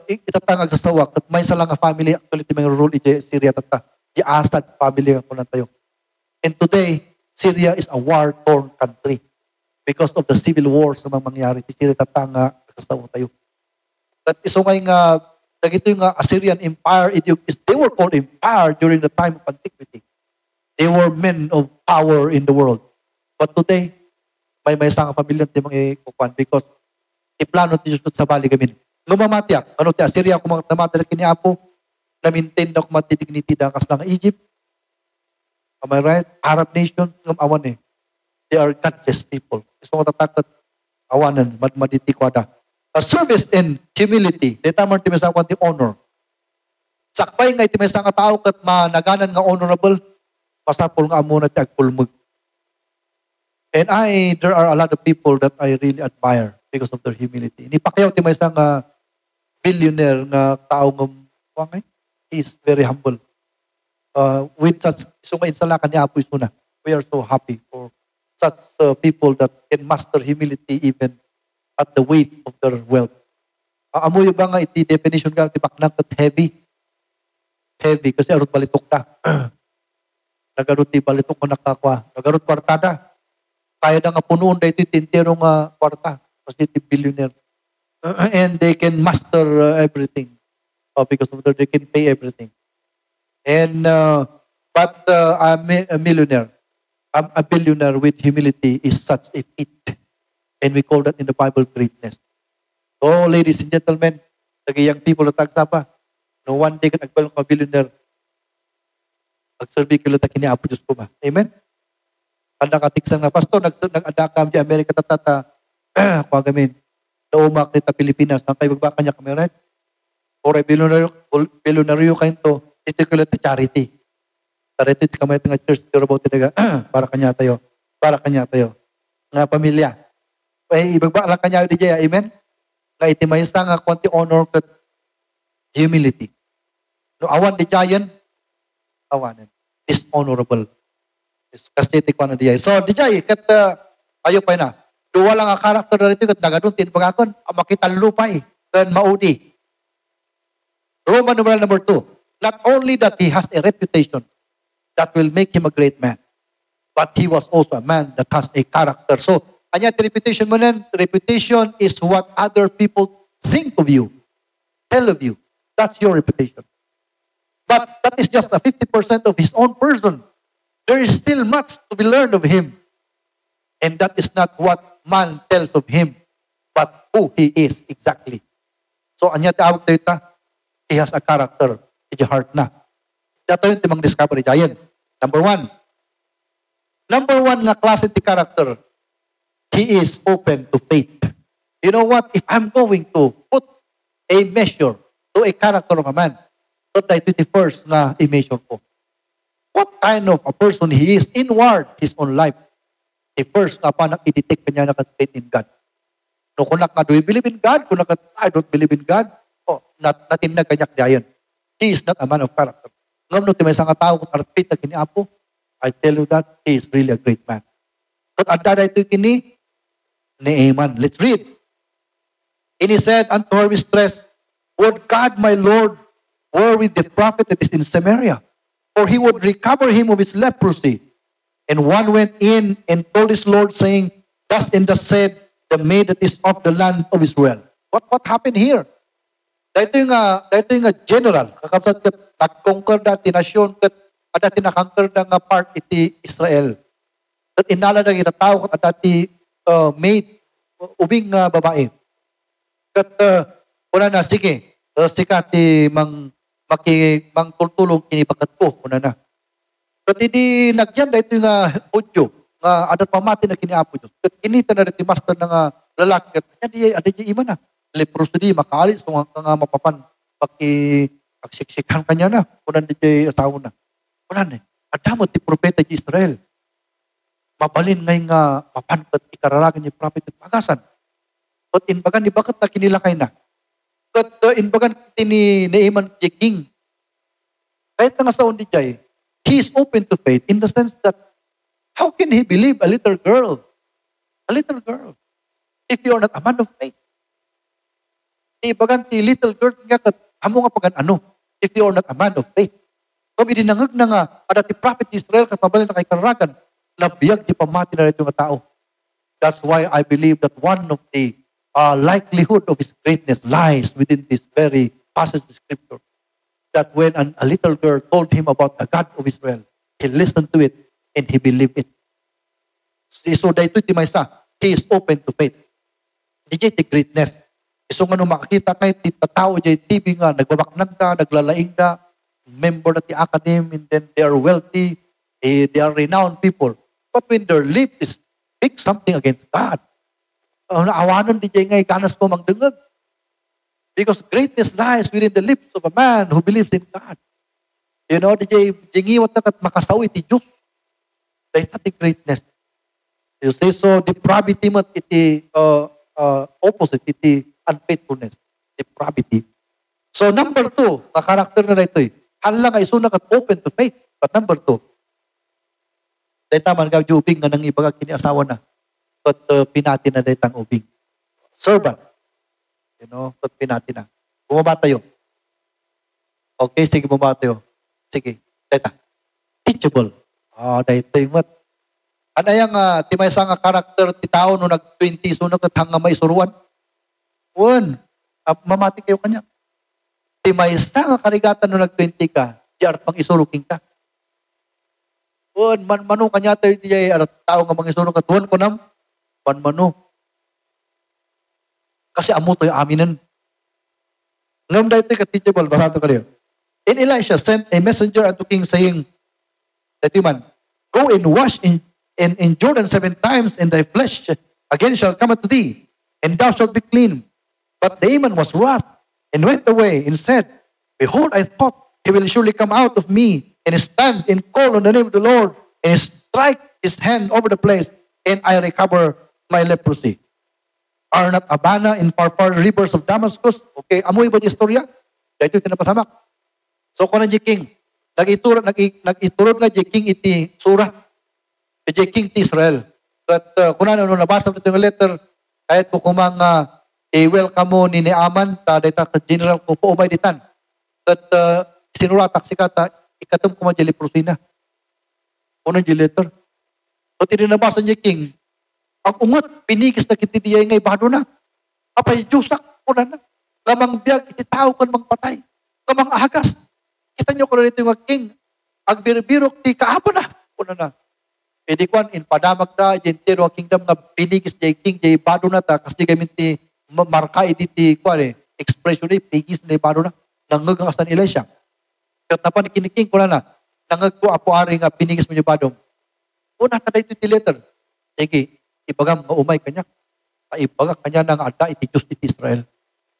itatangag sa sawak, kat may salang nga family, actually may rule in Syria tata. Di Assad family nga po na tayo. And today, Syria is a war-torn country because of the civil wars na mangyari. Di Syria tata nga kasawa tayo. Kat iso nga dagito yung Assyrian Empire, they were called empire during the time of antiquity. They were men of power in the world. But today, may isang pamilya ti mga ikukuan because iplano ti Diyos sa bali gamin. Lumamatyak, ano ti Assyria kung mga namatalik kini Apo, na-maintain na kumati dignity da kas ng Egypt. Am I right? Arab nation, awan eh. They are godless people. Gusto mo tatakot, awanan, madmaditi ko ada. A service and humility, dito mo timisa kwanti honor. Sakpay nga itimisa nga tao kat managanan nga honorable, pasapol nga amo na ti agpulmug. And there are a lot of people that I really admire because of their humility. Ni Pacquiao ti may isang billionaire nga tao nga he is very humble. With such sunga insalakan ni Apo isuna. We are so happy for such people that can master humility even at the weight of their wealth. Amoy ba nga iti definition ka, tibaknang kat heavy. Heavy, kasi arot balitok ka. Nagarot ti balitok ko nakakwa. Nagarot kwartada. Kaya na nga punuon da ito tintero nga kwarta. Kasi iti billionaire. And they can master everything. Because of that, they can pay everything. And, but a millionaire, a billionaire with humility is such a feat. And we call that in the Bible greatness. So, ladies and gentlemen, young people na tagsapa, no one day ka nagbalong ka billionaire, agserbi kilo ta kini Apo Diyos ko ba? Amen? Kada katiksan nga, Pastor, nag-adakam di Amerika tatata, kung agamin, naumak nita Pilipinas, nang kayo magbaka niya kami, right? Or billionaryo kayo to, ito kilo ta charity. Charity, ito kamay nga church, ito about talaga, para kanya tayo, nga pamilya. Ay, ibagba lang kanya di jaya, amen? Nga itimaysa nga konti honor kat humility. No, awan di jayan, awanan. Dishonorable. Kasiti ko na di jay. So, di jay, kat ayo pa na. Duwa lang ang karakter na rito, kat nagadun, tinpagakon, makitalupay, kan maudi. Roman numeral number 2. Not only that he has a reputation that will make him a great man, but he was also a man that has a character. So, anya reputation mo nan, reputation is what other people think of you, tell of you. That's your reputation. But that is just a 50% of his own person. There is still much to be learned of him. And that is not what man tells of him, but who he is exactly. So, anya tawag tayo ta, he has a character, iti heart na. Dato yung timang discovery giant. Number 1 nga klase ti character, he is open to faith. You know what? If I'm going to put a measure to a character of a man, so tayo 21st na i-measure ko. What kind of a person he is inward his own life. The first nga pa i-detect kanya na faith in God. No, kung do you believe in God? Kung I don't believe in God, natinag kanyak diyan. He is not a man of character. Ngam no, timay sa nga tao, kung faith na kiniapo, I tell you that he is really a great man. At adada ito kini, Naaman. Let's read. And he said unto her mistress, would God my Lord were with the prophet that is in Samaria, for he would recover him of his leprosy. And one went in and told his Lord, saying, thus and thus said the maid that is of the land of Israel. What happened here? Dito yung general, kakapsat kat nag-conquer dati nasyon, kat dati na-conquer na nga part iti Israel. Kat inala na ginatao kat dati maid, ubing babae. Kat una na, sige, sikat mang tultulong kinipakat ko, una na. Kat hindi nagyan dito yung audio, nga adat pamati na kiniapo Diyos. Kat kinita na rin master ng lalaki, kat ada di iman na. Leproso di, makaalis, kung nga mapapan, pagsiksikan kanya na, kunan di asawa na. Kunan adamot ti propeta di Israel. Mabalin ngay nga papankat ikararagan ni prophet at pagasan. At inbagan ni bakit na kinilakay na. At inbagan ni Naaman di king. Kahit nga sa undi jay, he is open to faith in the sense that how can he believe a little girl? A little girl. If you are not a man of faith. Ibagan ti little girl nga kat amo nga pagan ano if you are not a man of faith. So idinangag na nga ada ti prophet Israel kat mabalin na kay kararagan nabiyag di pamati na ito nga tao. That's why I believe that one of the likelihood of his greatness lies within this very passage of scripture. That when a little girl told him about the God of Israel, he listened to it and he believed it. So dahito ti maysa, he is open to faith. Di the greatness. So nga nung makakita kayo, tao dyan TV nga, nagbabaknag ka, naglalaing ka, member na ti academy, and then they are wealthy, they are renowned people. But when their lips speak something against God, naawanan di dyan nga, kanas ko magdungag. Because greatness lies within the lips of a man who believes in God. You know, di dyan, jingiwat na kat makasawi ti Diyos. Dahil the greatness. You say so, depravity mo iti opposite, iti unfaithfulness, depravity. So number 2, na karakter na ito hanlang ay sunak at open to faith. But number 2, dahil taman ka ubing nga nang ibaga kini asawa na. But pinati na dahil tang ubing. Servant. Tutpin natin na. Bumaba tayo. Okay, sige, bumaba tayo. Sige, data. Teachable. Dito yung mat. Ano yung timay sa nga karakter ti tao no nag-20 so nagkatanga may suruan? Mamati kayo kanya. Timay sa nga karigatan no nag-20 ka, di art pang isuruking ka. Manu kanya tayo di tao nga mga isuruk ka. Ko nam, manu. Kasi amo to yung aminin. Ngam dito ka teachable, basa ito ka rin. And Elisha sent a messenger unto king saying, that man, go and wash in Jordan 7 times, and thy flesh again shall come unto thee, and thou shalt be clean. But Naaman was wroth, and went away, and said, behold, I thought he will surely come out of me, and stand and call on the name of the Lord, and strike his hand over the place, and I recover my leprosy. Are not Abana in far rivers of Damascus? Okay, amoy ba di istorya? Dahil ito tinapasamak. So, kung na king, nag-iturod nga king iti surat, king ti Israel. At kung na nabasa mo ito yung letter, kahit ko kumang i-welcome mo ni Naaman, dahita ka general ko po umay ditan. At sinuratak si kata, ikatum ko madjali prosina. Kung na letter. So, tinabasa niya king, ang ungot, pinigis na kitidiyay ngay bado na. Apay, jusak ko na. Kamang biyag, ititao kan mang patay. Kamang ahagas. Kita nyo ko na rito yung king. Ang biribirok, di kaapa na. Kuna na. Pwede kwan, in padamag na, jentero ang kingdom nga pinigis jay king, jay bado na ta. Kasi gamin ti marka iti kwan expression pigis na bado na. Nangagang asan Elisha. Kat napan kiniking ko na. Nangag ko apo ari nga pinigis mo yung badong. Una ka na ito ti letter. Sige. Ibagam nga umay kanya. Ibaga kanya nang ada iti Diyos iti Israel.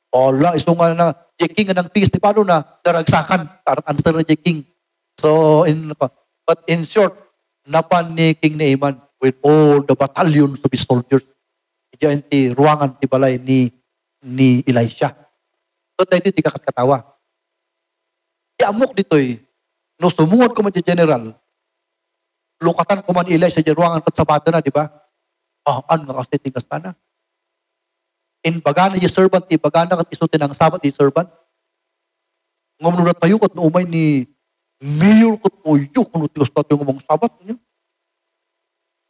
Ola, iso nga na, jeking nga ng tigis ni Pano na daragsakan. Answer na jeking. So, but in short, napan ni King Naaman with all the battalions of his soldiers. Diyan ti ruangan ti balay ni Elisha. So, tayo ti katawa. Di amok dito'y, no sumungod ko man di general, lukatan ko man Elisha di ruangan kat sabata na, di ba? An nga kasi tingas na. In bagana yung servant, bagana kat isutin ang sabat yung servant. Ngam na tayo kat naumay ni mayor kat oyo kung tigas na yung mga sabat niya.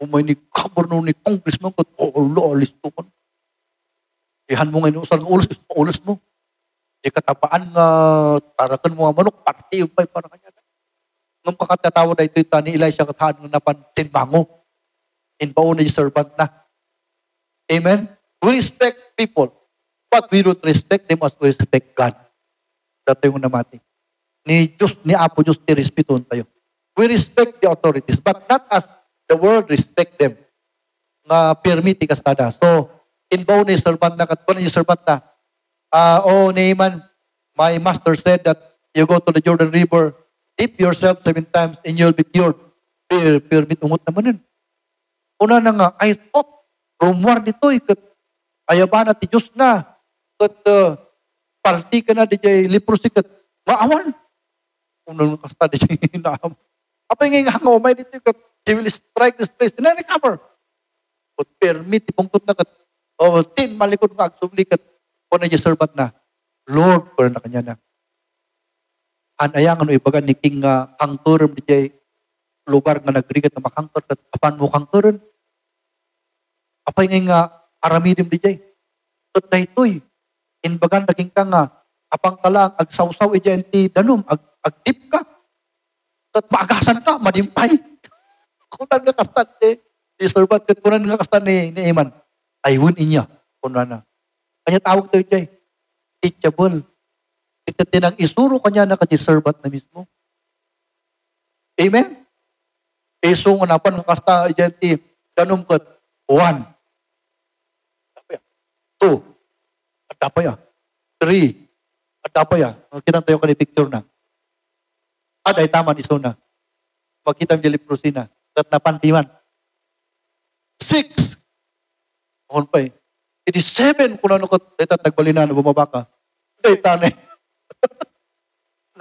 Umay ni governor ni congressman kat alis to kan. Ihan mo ngayon usal ng ulos mo. Di katapaan nga tarakan mo nga manok, parti yung pay para kanya. Ngam kakatatawa na ito ni Elisha katahan nga napansin bango. In pauna yung servant na. Amen? We respect people, but we don't respect them as we respect God. Dato yung namati. Ni Apo Diyos, respetuhan tayo. We respect the authorities, but not as the world respect them. Na permiti kastada. So, in pauna yung servant na, katpunan yung servant na, Naaman, my master said that you go to the Jordan River, dip yourself 7 times, and you'll be cured. Permit ungot naman yun. Una na nga, I thought, rumor dito, ayabana ti Diyos na, kat palti ka na, di jay leprosy, kat maawan. Una nga kasta, di jay naam. Apa yung nga nga, umay dito, kat he will strike this place, and recover. But permit, ipungtot na, kat, tin, malikod nga, agsubli, kat, una jay servant na, Lord, pero na kanya na. Anayang, ibaga ni King Kangturum, di jay lugar nga nagrigat na makangkar, kat apan mo kangkaran, apay nga aramidim di jay. Kat daytoy, inbagan naging ka nga, apang kalang, agsawsaw iyan ti danum, agdip ka. Kat maagasan ka, madimpay. Kunan nga kastan di servant, kat kunan nga kastan ni Naaman, ay win inya, kunan na. Kanya tawag tayo jay, teachable. Ito tinang isuro kanya na kati servant na mismo. Amen? Peso nga napan, kasta iyan ti danum kat, 1. 2. At tapaya. 3. At tapaya. Kitang tayo ka ni picture na. Ay taman iso na. Magkita ang leprosy na. At napandiman. 6. Mahon pa eh. It is 7 kung ano ko daytat nagbalina na bumaba ka. Daytan eh.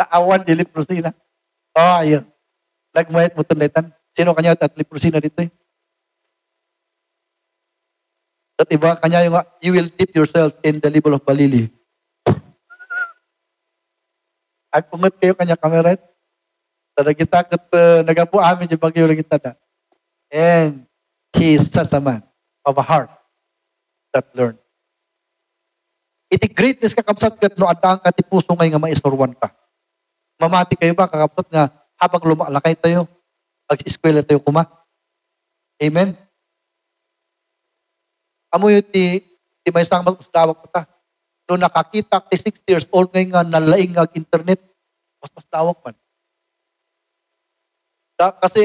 Naawan di leprosy na. Ayun. Nagmayat mo itong daytan. Sino kanya at leprosy na dito eh? At iba kanya yung you will dip yourself in the level of balili. Ay pungot kayo kanya kamerat. Tada kita kat nagapu amin yung bagyo lagi tada. And he is such a man of a heart that learned. Iti greatness kakapsat kat no adang kati puso ngay nga maistorwan ka. Mamati kayo ba kakapsat nga habang lumalakay tayo, ag-eskwela tayo kuma. Amen? Amo yung ti may isang magpasdawak ko ta. Noong nakakita, 6 years old ngayon nga nalaing ag internet, mas dawak man. Kasi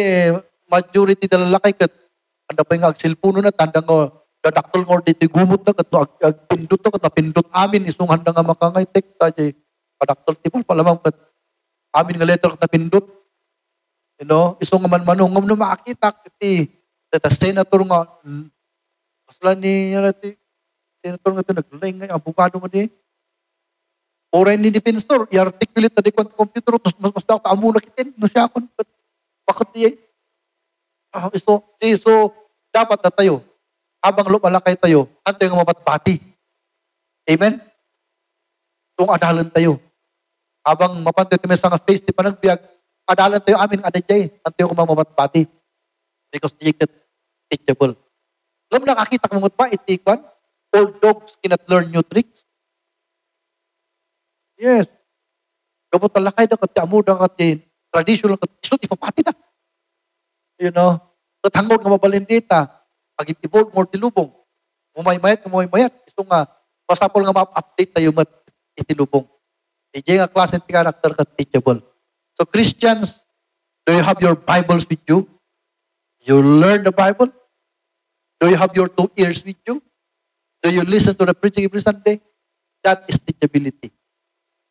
majority na lalaki kat, anda pa yung ag-silpuno na, tanda nga, dadaktol nga dito gumot na, kat ag-pindot na, kat napindot amin, isong handa nga makangay, tek, tajay, padaktol tipal palamang, kat amin nga letter kat napindot. You know, isong nga manmanong, nga makakita, kat senator nga, kasla ni senator nga ito, naglaing nga, abogado mo di. Oray ni defensor, i-articulate na di kwant computer, tapos mas daw taamu na kitin, no siya akon, bakit di so, dapat na tayo, habang lumalakay tayo, anto yung mapatpati. Amen? Kung adalan tayo, habang mapantay tayo sa face, di pa nagbiag, adalan tayo amin, adadjay, anto yung mapatpati. Because di ka teachable. Alam mo nakakita kong ba, itikon, old dogs cannot learn new tricks. Yes. Gabot talakay na kat amuda kat traditional kat iso ipapati na. You know, kat hangod nga mabalin dita, ag-evolve more tilubong. Mumaymayat. Iso nga, pasapol nga ma-update tayo mat itilubong. Ije nga klase ti character kat teachable. So Christians, do you have your Bibles with you? You learn the Bible? Do you have your 2 ears with you? Do you listen to the preaching every Sunday? That is teachability.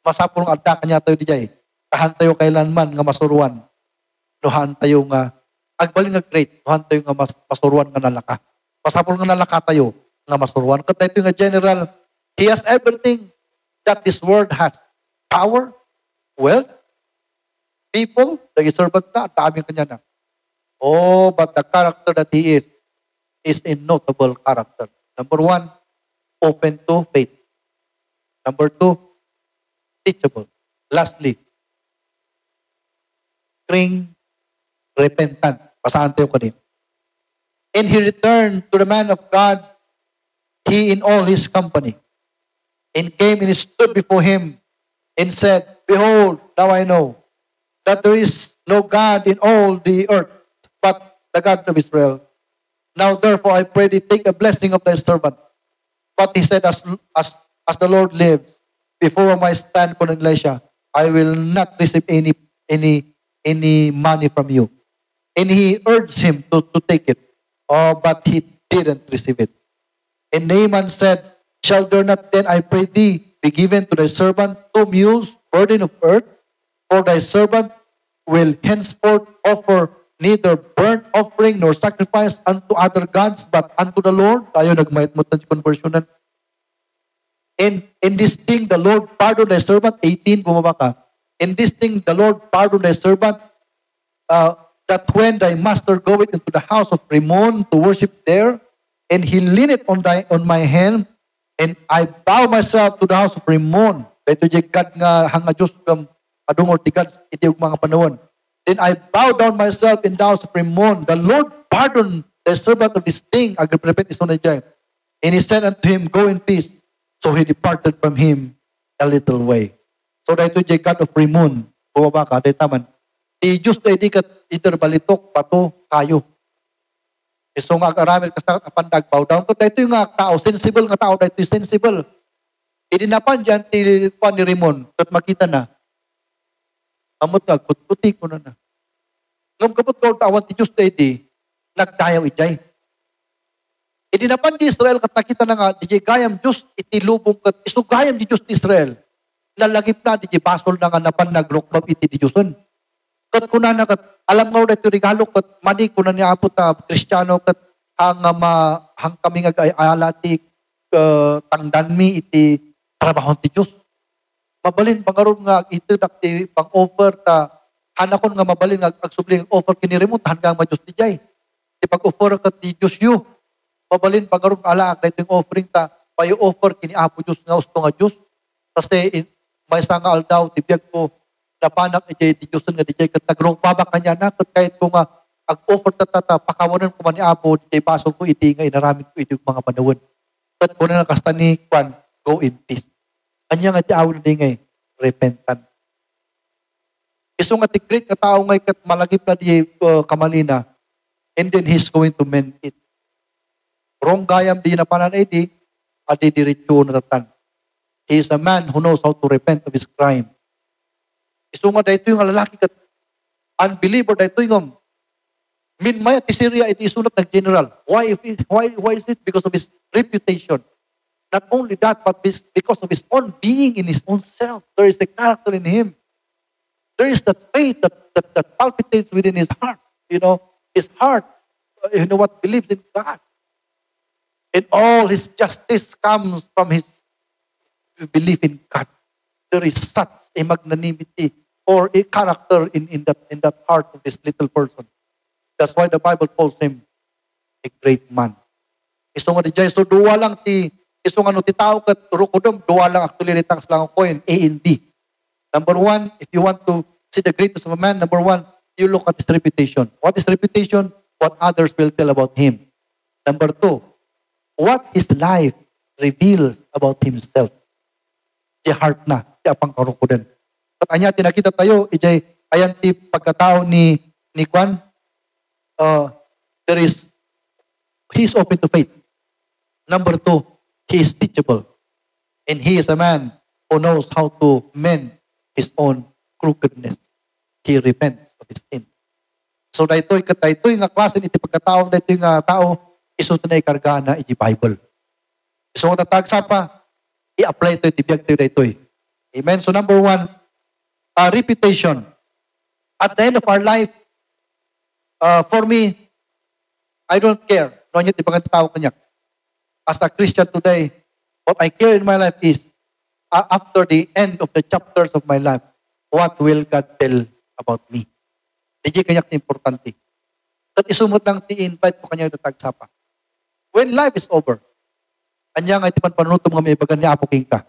Masapol ng adda kanya tayo di jay. Tahan tayo kailanman nga masuruan. Nuhan tayo nga, agbalin nga great, nuhan tayo nga masuruan nga nalaka. Masapol nga nalaka tayo nga masuruan. Kaya tayo nga general, he has everything that this world has. Power, wealth, people, nag-servant na, at aming kanya na. Oh, but the character that he is a notable character. Number 1, open to faith. Number 2, teachable. Lastly, repentant. Basahan tayo kanina. And he returned to the man of God, he in all his company, and came and stood before him, and said, Behold, now I know that there is no God in all the earth, but the God of Israel. Now therefore I pray thee, take a blessing of thy servant. But he said, as the Lord lives, before my stand for Elisha, I will not receive any money from you. And he urged him to take it. Oh, but he didn't receive it. And Naaman said, Shall there not then, I pray thee, be given to thy servant 2 mules, burden of earth? For thy servant will henceforth offer neither burnt offering nor sacrifice unto other gods, but unto the Lord. Tayo nagmayat-mut na conversionan. And in this thing, the Lord pardoned thy servant. 18, bumaba ka. In this thing, the Lord pardoned thy servant, that when thy master goeth into the house of Rimmon to worship there, and he leaneth on my hand, and I bow myself to the house of Rimmon. Ito yung God nga hanga Diyos kam adungor ti God iti yung mga panahon. Then I bow down myself in the house of Rimmon. The Lord pardoned the servant of this thing. Agripet iso na dyan. And he said unto him, Go in peace. So he departed from him a little way. So dahito yung God of Rimmon. Bumaba ka, dahito taman. Di Diyos na hindi ka interbalitok, pato, kayo. Iso nga agaramit ka sa kapandag, bow down. Kung dahito yung tao, sensible nga tao, dahito yung sensible. Idinapan dyan, ni Rimmon, at makita na, amot nga, kutkuti ko na. Ngam kapot ko, tawan ti Diyos na hindi, nagdayaw ijay. Idinapan di Israel, kat nakita na nga, di gayam Diyos, itilubong kat, iso gayam di Diyos di Israel. Nalagip na, di basol na nga napan, nagrokbab iti di Diyoson. Kat kuna na, kat, alam nga ulit, regalo, kat mani ko na niya apot na Kristiyano, kat hang kami nga alati, tangdanmi iti trabahon ti Diyos. Mabalin, pangaroon nga, ito nakti pang-offer ta, hanakon nga mabalin nga, agsubling offer kinirimun, tahan nga ma-Diyos di jay. Di pag-offer kat di Diyos yu. Mabalin pagaron ala na itong offering ta, payo offer kini Apo Diyos nga usto nga Diyos. Kasi may isa nga aldaw, tibiyag ko, napanak ijay di Diyosan nga dijay kat nagrong babak kanya na, kat kahit ko nga ag-offer tatata, pakawanan ko man ni Apo, dijay pasok ko iti nga inaramid ko iti mga panawin. Kat ko na nakasta ni Kwan, go in peace. Anya nga di awin di ngay, repentant. Iso nga ti-great nga tao ngay kat malagip na di kamalina, and then he's going to mend it. Wrong gayam di na panan ay di, adi diretso na tatan. He is a man who knows how to repent of his crime. Iso nga dahito yung lalaki kat unbeliever dahito yung minmaya ti Syria iti isulat ng general. Why is it? Because of his reputation. Not only that, but because of his own being in his own self. There is a character in him. There is that faith that palpitates within his heart. You know, his heart, believes in God. And all his justice comes from his belief in God. There is such a magnanimity or a character in that heart of this little person. That's why the Bible calls him a great man. Iso nga di jay, so duwa lang iso nga no ti tao kat rukodom, duwa lang actually tax lang ang coin, A and B. Number one, if you want to see the greatness of a man, number one, you look at his reputation. What is reputation? What others will tell about him. Number two, what his life reveals about himself. Di heart na, di apang karukudan. At anya, tinakita tayo, ijay, ayan ti pagkatao ni Kwan, he's open to faith. Number two, he is teachable. And he is a man who knows how to mend his own crookedness. He repents of his sin. So daytoy nga klase iti pagkatao daytoy nga tao iso na ikarga na iti Bible. So tatag sapa i-apply to iti biag tayo daytoy. Amen. So number one, reputation. At the end of our life, for me, I don't care. No niya ti pagkatao kanya. As a Christian today, what I care in my life is after the end of the chapters of my life, what will God tell about me? Hindi kanyak importante. At isumot lang ti-invite ko kanya tatagsapa. When life is over, anya nga itipan panunutom nga may bagan ni Apo King ka.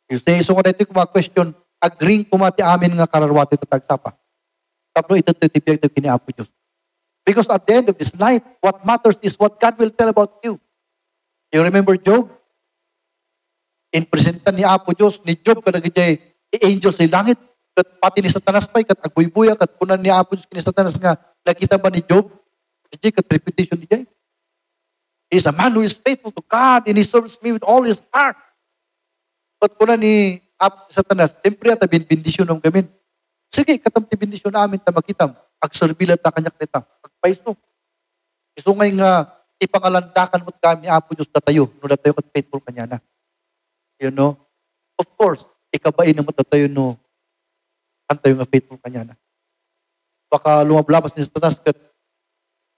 You say, so nga dito kuma question, agring kumati amin nga kararwati tatagsapa. Tapno ito titipiyag ito kini Apo Diyos. Because at the end of this life, what matters is what God will tell about you. You remember Job? In presentan ni Apo Diyos, ni Job kadagay angel sa langit, kat pati ni Satanas pa'y, kat agbuy-buya, kat kunan ni Apo Diyos kini Satanas nga, nakita ba ni Job? Hindi, kat reputation ni Jay. He is a man who is faithful to God and he serves me with all his heart. Kat kunan ni Apo Satanas, siyempre at bindisyon ng gamin. Sige, katam ti bindisyon namin, tamakitam, agserbilat na kanyak nita, agpaiso. Iso ngay nga, ipangalandakan mo't kami ni Apo Diyos datayo, no datayo kat faithful kanya na. You know? Of course, ikabain naman datayo no, antayo nga faithful kanya na. Baka lumablabas ni Satanas kat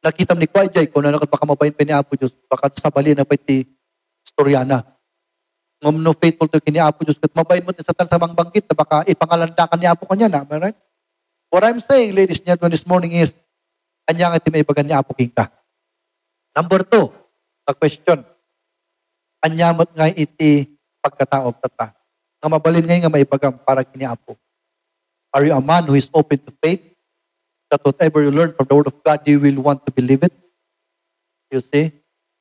nakitam ni Kwajay, kung nanak baka mabayin pa ni Apo Diyos, baka sabali na pa iti storyana. Ngam no faithful to kini Apo Diyos, kat mabayin mo ni Satanas sa banggit, na baka ipangalandakan ni Apo kanya na. Am I right? What I'm saying, ladies and gentlemen, this morning is, anya nga iti may bagan ni Apo King ka. Number two, a question. Anya mo't nga iti pagkatao tata. Nga mabalin ngayon nga maibagam para kini Apo. Are you a man who is open to faith? That whatever you learn from the Word of God, you will want to believe it? You see?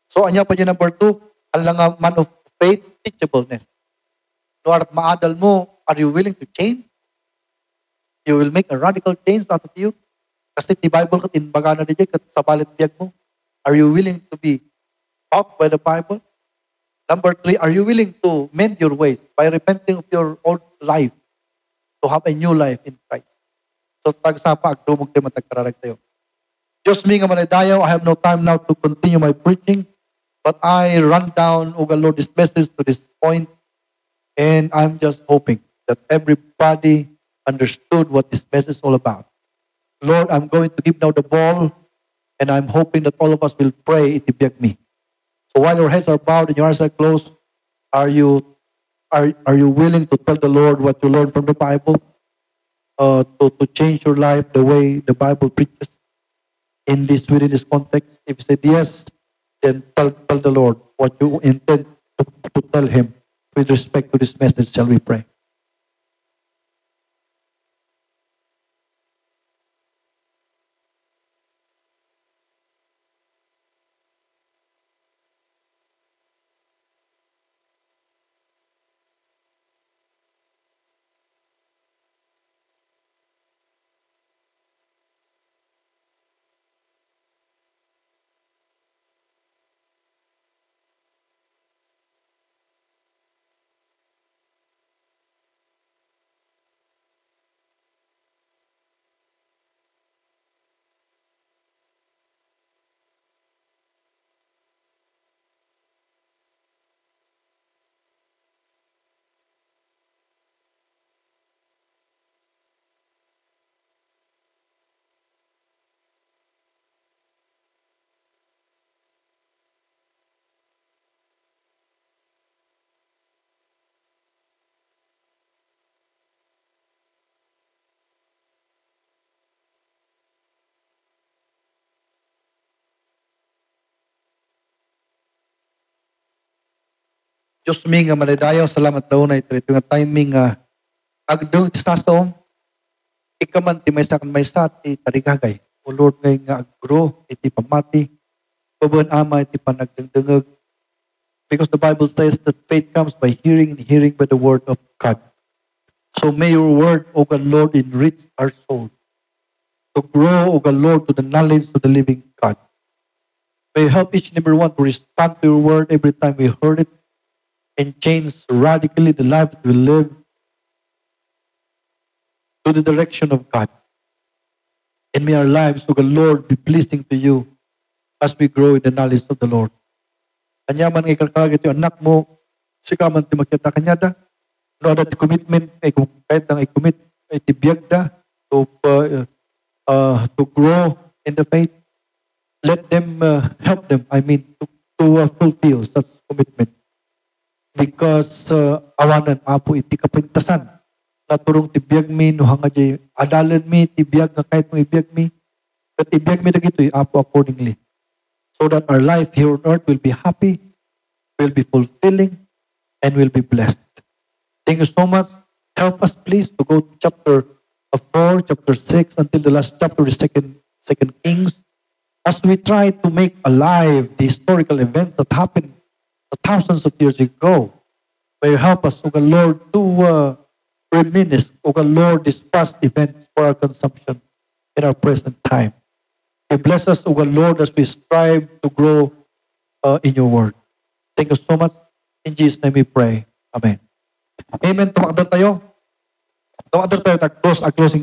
So, anya pa niya number two, alang nga man of faith, teachableness. No, at maadal mo, are you willing to change? You will make a radical change out of you? Kasi ti Bible kat inbaga na di kat sa balit biyag mo. Are you willing to be taught by the Bible? Number three, are you willing to mend your ways by repenting of your old life to have a new life in Christ? So, tagsapa, agdumog tayo, matagkaralag tayo. Diyos mi nga manadayaw, I have no time now to continue my preaching, but I run down, O Lord, this message to this point, and I'm just hoping that everybody understood what this message is all about. Lord, I'm going to give now the ball, and I'm hoping that all of us will pray itibiyag me. So while your heads are bowed and your eyes are closed, are you willing to tell the Lord what you learned from the Bible? To change your life the way the Bible preaches within this context? If you said yes, then tell the Lord what you intend to tell Him with respect to this message. Shall we pray? Diyos mi nga maladayaw, salamat daw na ito nga timing nga agdol ti sasom, ikaman ti may sakan may sa ti tarigagay. O Lord ngay nga agro, iti pamati, pabuan ama iti panagdengdengag. Because the Bible says that faith comes by hearing and hearing by the word of God. So may your word, O God Lord, enrich our soul. To grow, O God Lord, to the knowledge of the living God. May you help each and every one to respond to your word every time we heard it, and change radically the life that we live to the direction of God. And may our lives, O God Lord, be pleasing to you as we grow in the knowledge of the Lord. Kanya man ngay kalkagit yung anak mo, sika man ti makita kanya da, no ada ti commitment, ay kahit ang i-commit, ay ti biyag da, to grow in the faith. Let them, help them, to fulfill such commitment. Because awanan apo iti kapintasan na turong tibiyag mi no hanga jay adalan mi tibiyag nga kahit mo ibiyag mi kat ibiyag mi dagito apo accordingly, so that our life here on earth will be happy, will be fulfilling, and will be blessed. Thank you so much. Help us please to go to chapter 4, chapter 6 until the last chapter, the second Kings, as we try to make alive the historical events that happened thousands of years ago. May you help us, O God Lord, to reminisce, O God Lord, these past events for our consumption in our present time. You bless us, O God Lord, as we strive to grow in your word. Thank you so much. In Jesus' name we pray. Amen. Amen. Tumakdan tayo. Tumakdan tayo. Closing